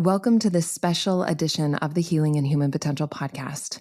Welcome to this special edition of the Healing and Human Potential podcast.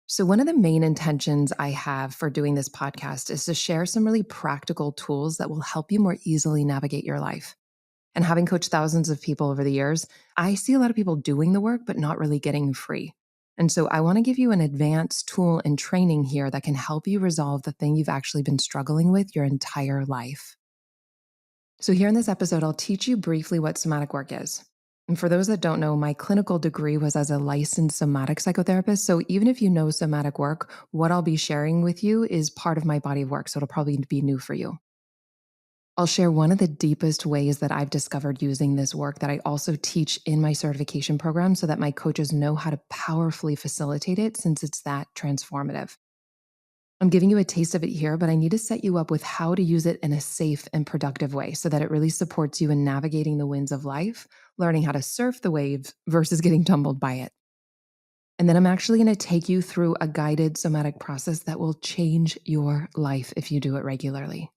So, one of the main intentions I have for doing this podcast is to share some really practical tools that will help you more easily navigate your life. And having coached thousands of people over the years, I see a lot of people doing the work, but not really getting free. And so, I want to give you an advanced tool and training here that can help you resolve the thing you've actually been struggling with your entire life. So, here in this episode, I'll teach you briefly what somatic work is. And for those that don't know, my clinical degree was as a licensed somatic psychotherapist. So, even if you know somatic work, what I'll be sharing with you is part of my body of work. So, it'll probably be new for you. I'll share one of the deepest ways that I've discovered using this work that I also teach in my certification program so that my coaches know how to powerfully facilitate it since it's that transformative. I'm giving you a taste of it here, but I need to set you up with how to use it in a safe and productive way so that it really supports you in navigating the winds of life, learning how to surf the waves versus getting tumbled by it. And then I'm actually going to take you through a guided somatic process that will change your life if you do it regularly.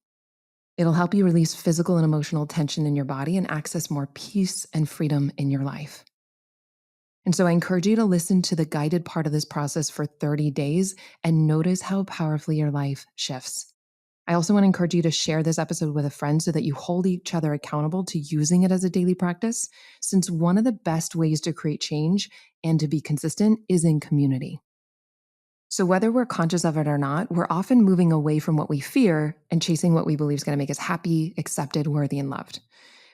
It'll help you release physical and emotional tension in your body and access more peace and freedom in your life. And so I encourage you to listen to the guided part of this process for 30 days and notice how powerfully your life shifts. I also want to encourage you to share this episode with a friend so that you hold each other accountable to using it as a daily practice, since one of the best ways to create change and to be consistent is in community. So whether we're conscious of it or not, we're often moving away from what we fear and chasing what we believe is going to make us happy, accepted, worthy, and loved.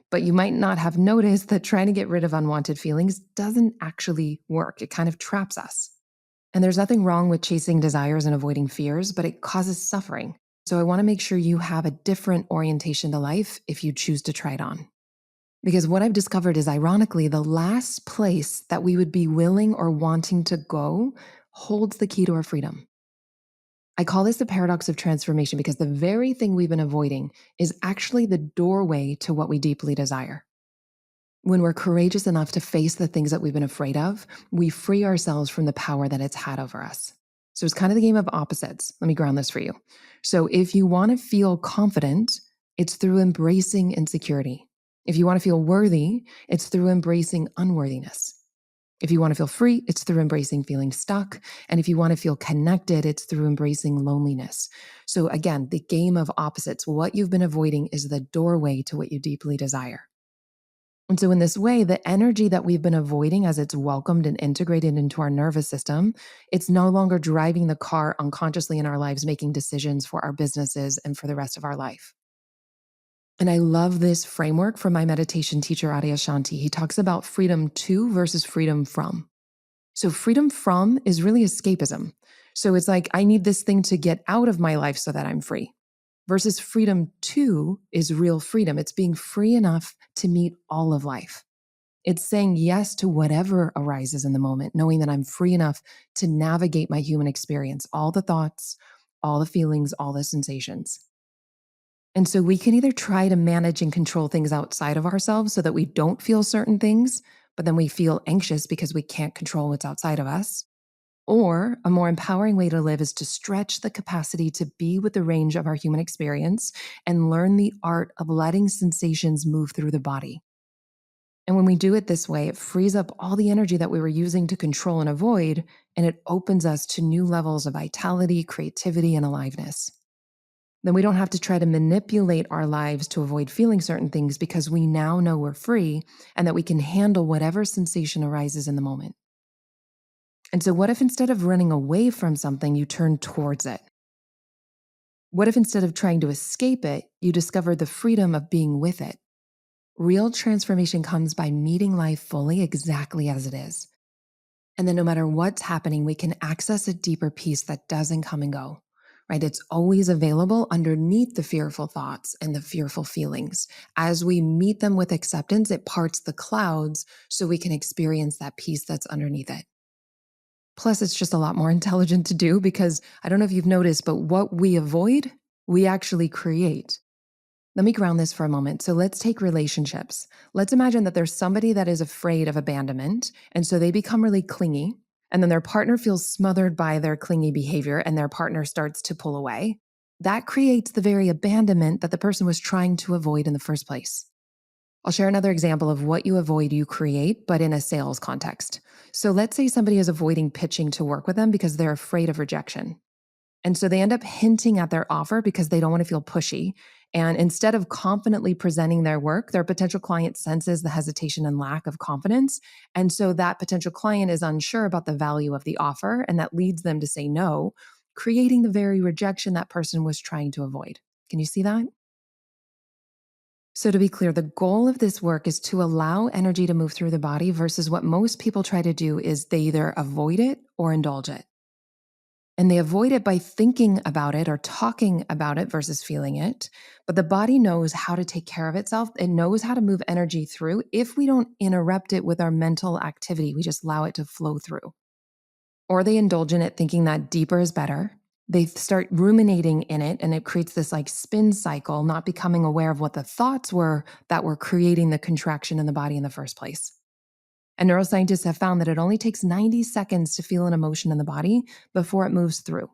But you might not have noticed that trying to get rid of unwanted feelings doesn't actually work. It kind of traps us. And there's nothing wrong with chasing desires and avoiding fears, but it causes suffering. So I want to make sure you have a different orientation to life if you choose to try it on. Because what I've discovered is, ironically, the last place that we would be willing or wanting to go holds the key to our freedom. I call this the paradox of transformation because the very thing we've been avoiding is actually the doorway to what we deeply desire. When we're courageous enough to face the things that we've been afraid of, we free ourselves from the power that it's had over us. So it's kind of the game of opposites. Let me ground this for you. So if you want to feel confident, it's through embracing insecurity. If you want to feel worthy, it's through embracing unworthiness. If you want to feel free, it's through embracing feeling stuck. And if you want to feel connected, it's through embracing loneliness. So again, the game of opposites. What you've been avoiding is the doorway to what you deeply desire. And so in this way, the energy that we've been avoiding as it's welcomed and integrated into our nervous system, it's no longer driving the car unconsciously in our lives, making decisions for our businesses and for the rest of our life. And I love this framework from my meditation teacher, Adyashanti. He talks about freedom to versus freedom from. So freedom from is really escapism. So it's like, I need this thing to get out of my life so that I'm free. Versus freedom to is real freedom. It's being free enough to meet all of life. It's saying yes to whatever arises in the moment, knowing that I'm free enough to navigate my human experience, all the thoughts, all the feelings, all the sensations. And so we can either try to manage and control things outside of ourselves so that we don't feel certain things, but then we feel anxious because we can't control what's outside of us. Or a more empowering way to live is to stretch the capacity to be with the range of our human experience and learn the art of letting sensations move through the body. And when we do it this way, it frees up all the energy that we were using to control and avoid, and it opens us to new levels of vitality, creativity, and aliveness. Then we don't have to try to manipulate our lives to avoid feeling certain things because we now know we're free and that we can handle whatever sensation arises in the moment. And so what if instead of running away from something, you turn towards it? What if instead of trying to escape it, you discover the freedom of being with it? Real transformation comes by meeting life fully exactly as it is. And then no matter what's happening, we can access a deeper peace that doesn't come and go, right? It's always available underneath the fearful thoughts and the fearful feelings. As we meet them with acceptance, it parts the clouds so we can experience that peace that's underneath it. Plus, it's just a lot more intelligent to do because I don't know if you've noticed, but what we avoid, we actually create. Let me ground this for a moment. So let's take relationships. Let's imagine that there's somebody that is afraid of abandonment, and so they become really clingy, and then their partner feels smothered by their clingy behavior, and their partner starts to pull away. That creates the very abandonment that the person was trying to avoid in the first place. I'll share another example of what you avoid, you create, but in a sales context. So let's say somebody is avoiding pitching to work with them because they're afraid of rejection. And so they end up hinting at their offer because they don't want to feel pushy. And instead of confidently presenting their work, their potential client senses the hesitation and lack of confidence. And so that potential client is unsure about the value of the offer, and that leads them to say no, creating the very rejection that person was trying to avoid. Can you see that? So, to be clear, the goal of this work is to allow energy to move through the body versus what most people try to do is they either avoid it or indulge it. And they avoid it by thinking about it or talking about it versus feeling it. But the body knows how to take care of itself. It knows how to move energy through if we don't interrupt it with our mental activity. We just allow it to flow through. Or they indulge in it thinking that deeper is better. They start ruminating in it, and it creates this like spin cycle, not becoming aware of what the thoughts were that were creating the contraction in the body in the first place. And neuroscientists have found that it only takes 90 seconds to feel an emotion in the body before it moves through.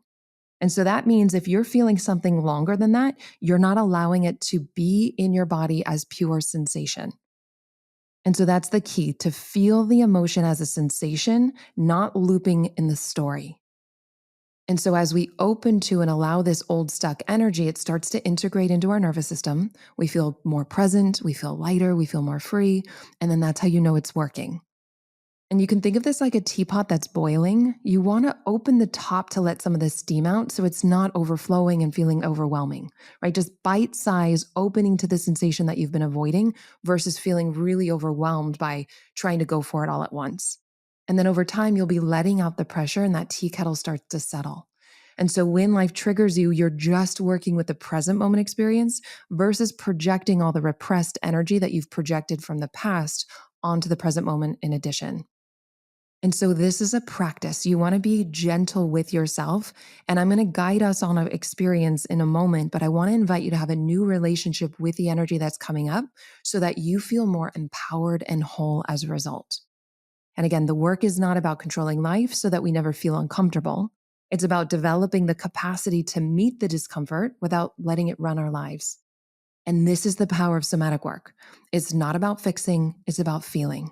And so that means if you're feeling something longer than that, you're not allowing it to be in your body as pure sensation. And so that's the key, to feel the emotion as a sensation, not looping in the story. And so as we open to and allow this old stuck energy, it starts to integrate into our nervous system. We feel more present, we feel lighter, we feel more free. And then that's how you know it's working. And you can think of this like a teapot that's boiling. You want to open the top to let some of the steam out so it's not overflowing and feeling overwhelming, right? Just bite size opening to the sensation that you've been avoiding versus feeling really overwhelmed by trying to go for it all at once. And then over time, you'll be letting out the pressure and that tea kettle starts to settle. And so when life triggers you, you're just working with the present moment experience versus projecting all the repressed energy that you've projected from the past onto the present moment in addition. And so this is a practice. You want to be gentle with yourself. And I'm going to guide us on an experience in a moment, but I want to invite you to have a new relationship with the energy that's coming up so that you feel more empowered and whole as a result. And again, the work is not about controlling life so that we never feel uncomfortable. It's about developing the capacity to meet the discomfort without letting it run our lives. And this is the power of somatic work. It's not about fixing, it's about feeling.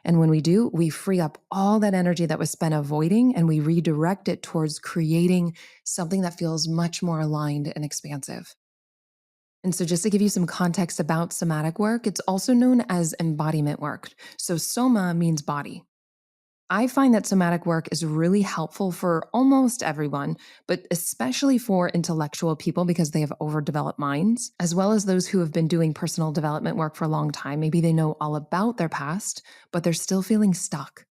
And when we do, we free up all that energy that was spent avoiding and we redirect it towards creating something that feels much more aligned and expansive. And so just to give you some context about somatic work, it's also known as embodiment work. So soma means body. I find that somatic work is really helpful for almost everyone, but especially for intellectual people because they have overdeveloped minds, as well as those who have been doing personal development work for a long time. Maybe they know all about their past, but they're still feeling stuck.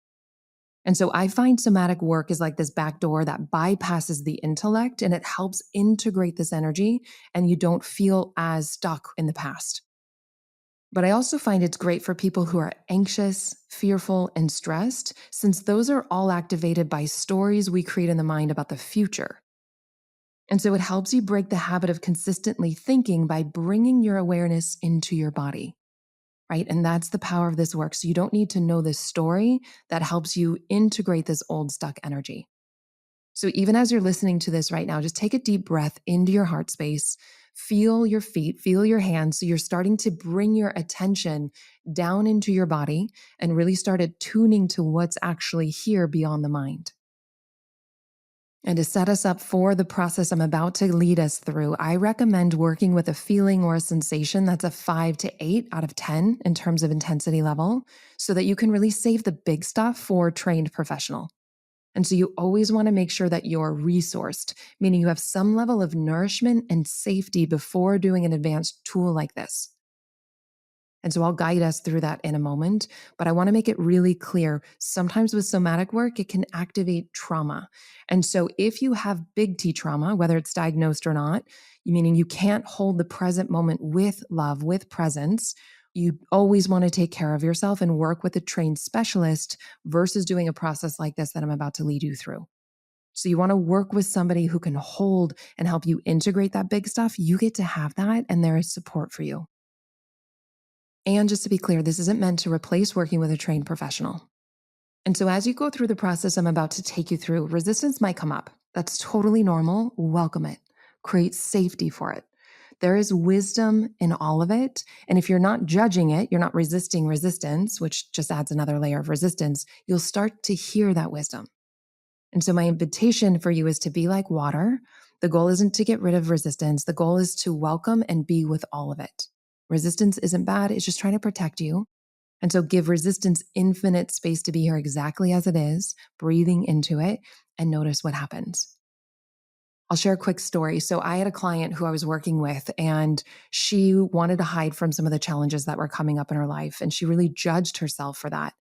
And so I find somatic work is like this back door that bypasses the intellect and it helps integrate this energy and you don't feel as stuck in the past. But I also find it's great for people who are anxious, fearful, and stressed, since those are all activated by stories we create in the mind about the future. And so it helps you break the habit of consistently thinking by bringing your awareness into your body, right? And that's the power of this work. So you don't need to know this story that helps you integrate this old stuck energy. So even as you're listening to this right now, just take a deep breath into your heart space. Feel your feet, feel your hands. So you're starting to bring your attention down into your body and really start attuning to what's actually here beyond the mind. And to set us up for the process I'm about to lead us through, I recommend working with a feeling or a sensation that's a 5 to 8 out of 10 in terms of intensity level, so that you can really save the big stuff for trained professional. And so you always want to make sure that you're resourced, meaning you have some level of nourishment and safety before doing an advanced tool like this. And so I'll guide us through that in a moment, but I want to make it really clear. Sometimes with somatic work, it can activate trauma. And so if you have big T trauma, whether it's diagnosed or not, meaning you can't hold the present moment with love, with presence, you always want to take care of yourself and work with a trained specialist versus doing a process like this that I'm about to lead you through. So you want to work with somebody who can hold and help you integrate that big stuff. You get to have that, and there is support for you. And just to be clear, this isn't meant to replace working with a trained professional. And so as you go through the process I'm about to take you through, resistance might come up. That's totally normal. Welcome it. Create safety for it. There is wisdom in all of it. And if you're not judging it, you're not resisting resistance, which just adds another layer of resistance, you'll start to hear that wisdom. And so my invitation for you is to be like water. The goal isn't to get rid of resistance. The goal is to welcome and be with all of it. Resistance isn't bad. It's just trying to protect you. And so give resistance infinite space to be here exactly as it is, breathing into it, and notice what happens. I'll share a quick story. So I had a client who I was working with, and she wanted to hide from some of the challenges that were coming up in her life. And she really judged herself for that.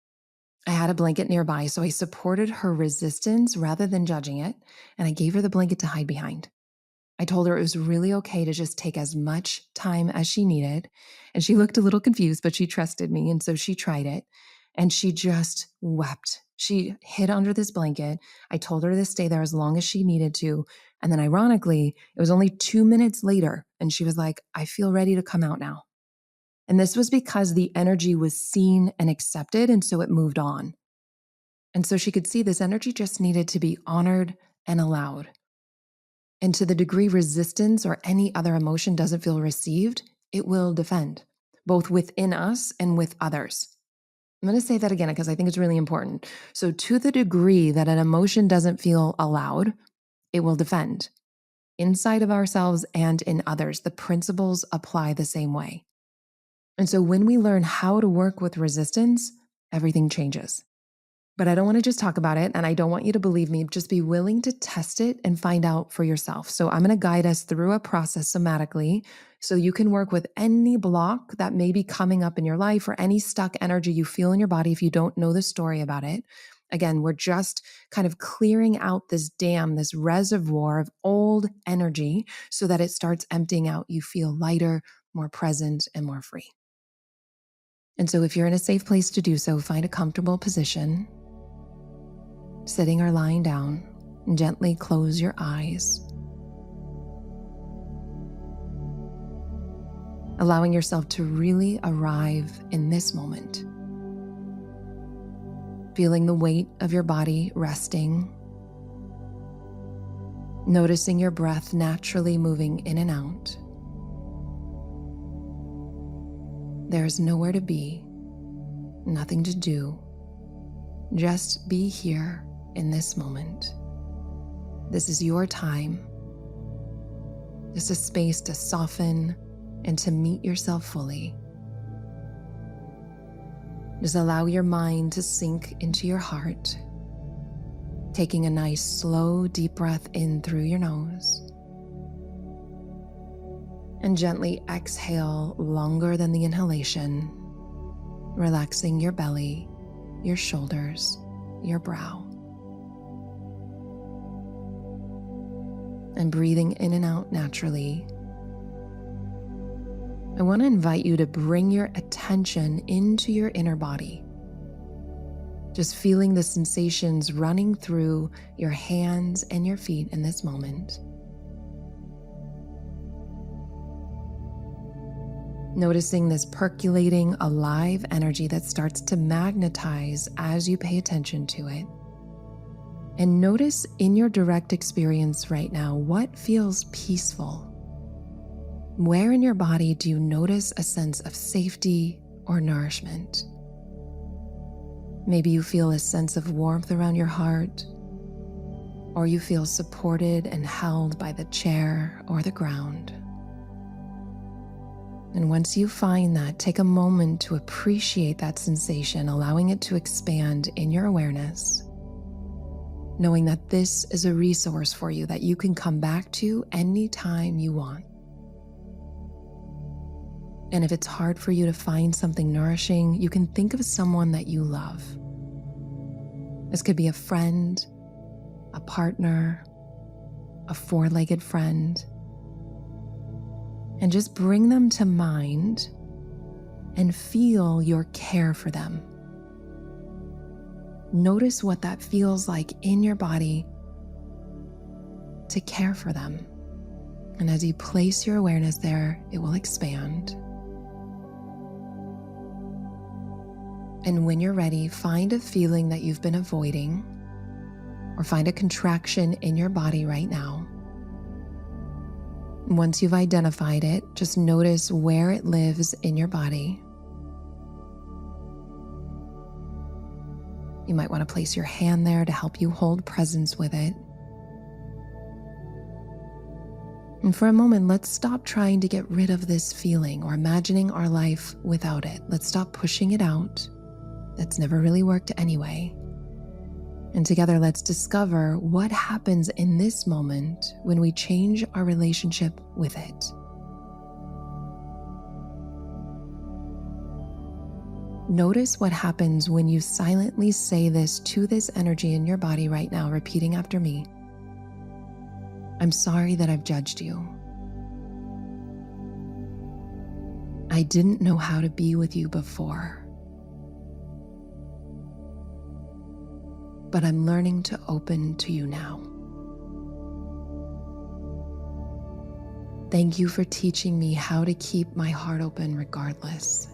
I had a blanket nearby, so I supported her resistance rather than judging it. And I gave her the blanket to hide behind. I told her it was really okay to just take as much time as she needed. And she looked a little confused, but she trusted me. And so she tried it. And she just wept. She hid under this blanket. I told her to stay there as long as she needed to. And then ironically, it was only 2 minutes later, and she was like, I feel ready to come out now. And this was because the energy was seen and accepted, and so it moved on. And so she could see this energy just needed to be honored and allowed. And to the degree resistance or any other emotion doesn't feel received, it will defend, both within us and with others. I'm going to say that again because I think it's really important. So to the degree that an emotion doesn't feel allowed, it will defend inside of ourselves and in others. The principles apply the same way. And so when we learn how to work with resistance, everything changes. But I don't want to just talk about it, and I don't want you to believe me. Just be willing to test it and find out for yourself. So I'm going to guide us through a process somatically so you can work with any block that may be coming up in your life or any stuck energy you feel in your body if you don't know the story about it. Again, we're just kind of clearing out this dam, this reservoir of old energy so that it starts emptying out. You feel lighter, more present, and more free. And so if you're in a safe place to do so, find a comfortable position. Sitting or lying down, and gently close your eyes. Allowing yourself to really arrive in this moment. Feeling the weight of your body resting. Noticing your breath naturally moving in and out. There's nowhere to be, nothing to do. Just be here in this moment. This is your time. Just a space to soften and to meet yourself fully. Just allow your mind to sink into your heart, taking a nice, slow, deep breath in through your nose. And gently exhale longer than the inhalation, relaxing your belly, your shoulders, your brow. And breathing in and out naturally. I want to invite you to bring your attention into your inner body. Just feeling the sensations running through your hands and your feet in this moment. Noticing this percolating, alive energy that starts to magnetize as you pay attention to it. And notice in your direct experience right now, what feels peaceful? Where in your body do you notice a sense of safety or nourishment? Maybe you feel a sense of warmth around your heart, or you feel supported and held by the chair or the ground. And once you find that, take a moment to appreciate that sensation, allowing it to expand in your awareness, knowing that this is a resource for you that you can come back to anytime you want. And if it's hard for you to find something nourishing, you can think of someone that you love. This could be a friend, a partner, a four-legged friend. And just bring them to mind and feel your care for them. Notice what that feels like in your body to care for them. And as you place your awareness there, it will expand. And when you're ready, find a feeling that you've been avoiding, or find a contraction in your body right now. Once you've identified it, just notice where it lives in your body. You might want to place your hand there to help you hold presence with it. And for a moment, let's stop trying to get rid of this feeling or imagining our life without it. Let's stop pushing it out. That's never really worked anyway. And together, let's discover what happens in this moment when we change our relationship with it. Notice what happens when you silently say this to this energy in your body right now, repeating after me. I'm sorry that I've judged you. I didn't know how to be with you before. But I'm learning to open to you now. Thank you for teaching me how to keep my heart open regardless.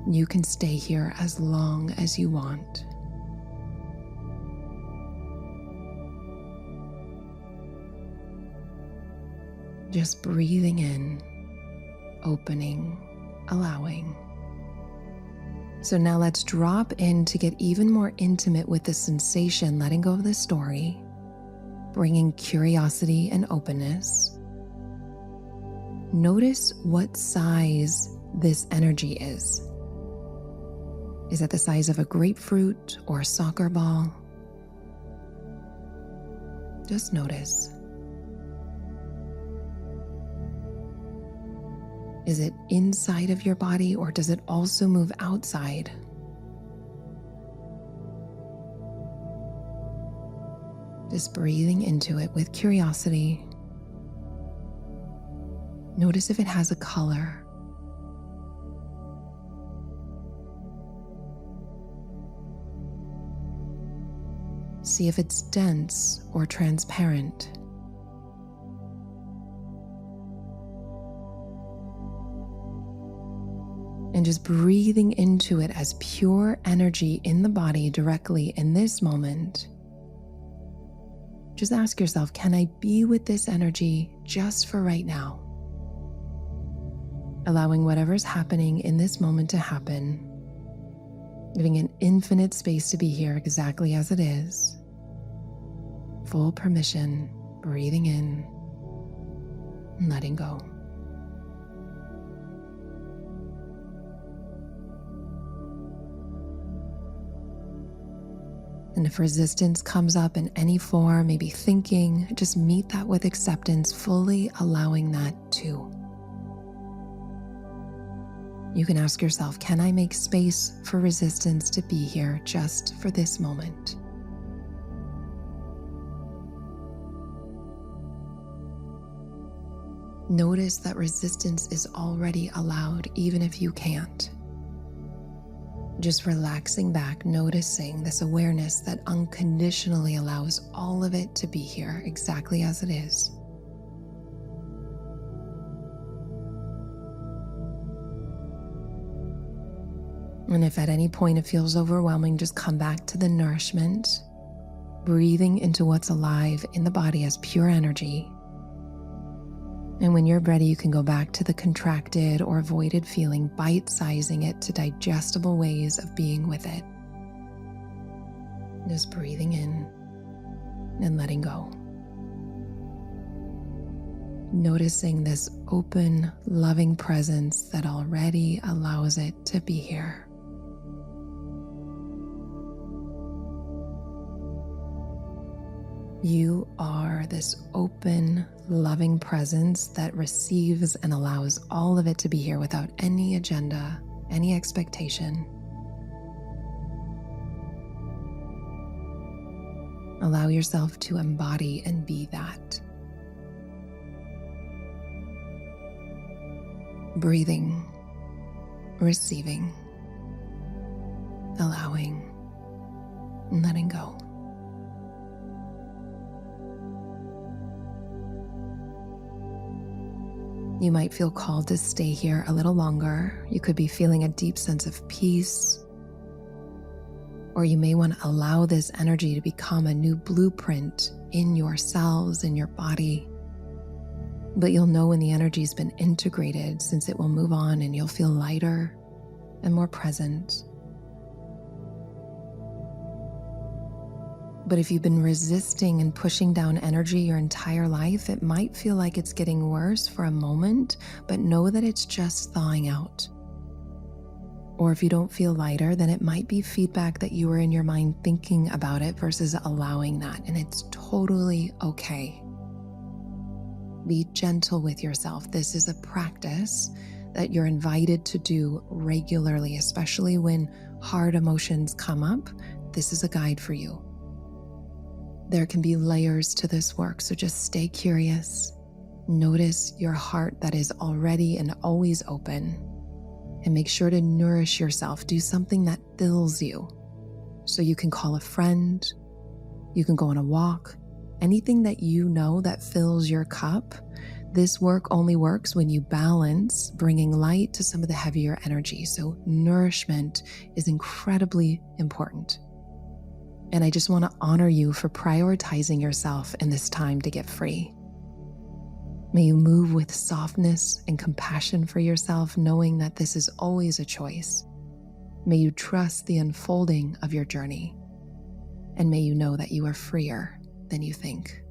You can stay here as long as you want. Just breathing in, opening, allowing. So now let's drop in to get even more intimate with the sensation, letting go of the story, bringing curiosity and openness. Notice what size this energy is. Is it the size of a grapefruit or a soccer ball? Just notice. Is it inside of your body or does it also move outside? Just breathing into it with curiosity. Notice if it has a color. See if it's dense or transparent. And just breathing into it as pure energy in the body directly in this moment. Just ask yourself, can I be with this energy just for right now? Allowing whatever's happening in this moment to happen. Giving an infinite space to be here exactly as it is. Full permission, breathing in and letting go. And if resistance comes up in any form, maybe thinking, just meet that with acceptance, fully allowing that too. You can ask yourself, can I make space for resistance to be here just for this moment? Notice that resistance is already allowed, even if you can't. Just relaxing back, noticing this awareness that unconditionally allows all of it to be here exactly as it is. And if at any point it feels overwhelming, just come back to the nourishment, breathing into what's alive in the body as pure energy. And when you're ready, you can go back to the contracted or avoided feeling, bite-sizing it to digestible ways of being with it. Just breathing in and letting go. Noticing this open, loving presence that already allows it to be here. You are this open, loving presence that receives and allows all of it to be here without any agenda, any expectation. Allow yourself to embody and be that. Breathing, receiving, allowing, and letting go. You might feel called to stay here a little longer. You could be feeling a deep sense of peace, Or you may want to allow this energy to become a new blueprint in your cells, in your body. But you'll know when the energy's been integrated, since it will move on and you'll feel lighter and more present. But if you've been resisting and pushing down energy your entire life, it might feel like it's getting worse for a moment, but know that it's just thawing out. Or if you don't feel lighter, then it might be feedback that you were in your mind thinking about it versus allowing that, and it's totally okay. Be gentle with yourself. This is a practice that you're invited to do regularly, especially when hard emotions come up. This is a guide for you. There can be layers to this work, so just stay curious. Notice your heart that is already and always open. And make sure to nourish yourself. Do something that fills you. So you can call a friend, you can go on a walk, anything that you know that fills your cup. This work only works when you balance, bringing light to some of the heavier energy. So nourishment is incredibly important. And I just want to honor you for prioritizing yourself in this time to get free. May you move with softness and compassion for yourself, knowing that this is always a choice. May you trust the unfolding of your journey. And may you know that you are freer than you think.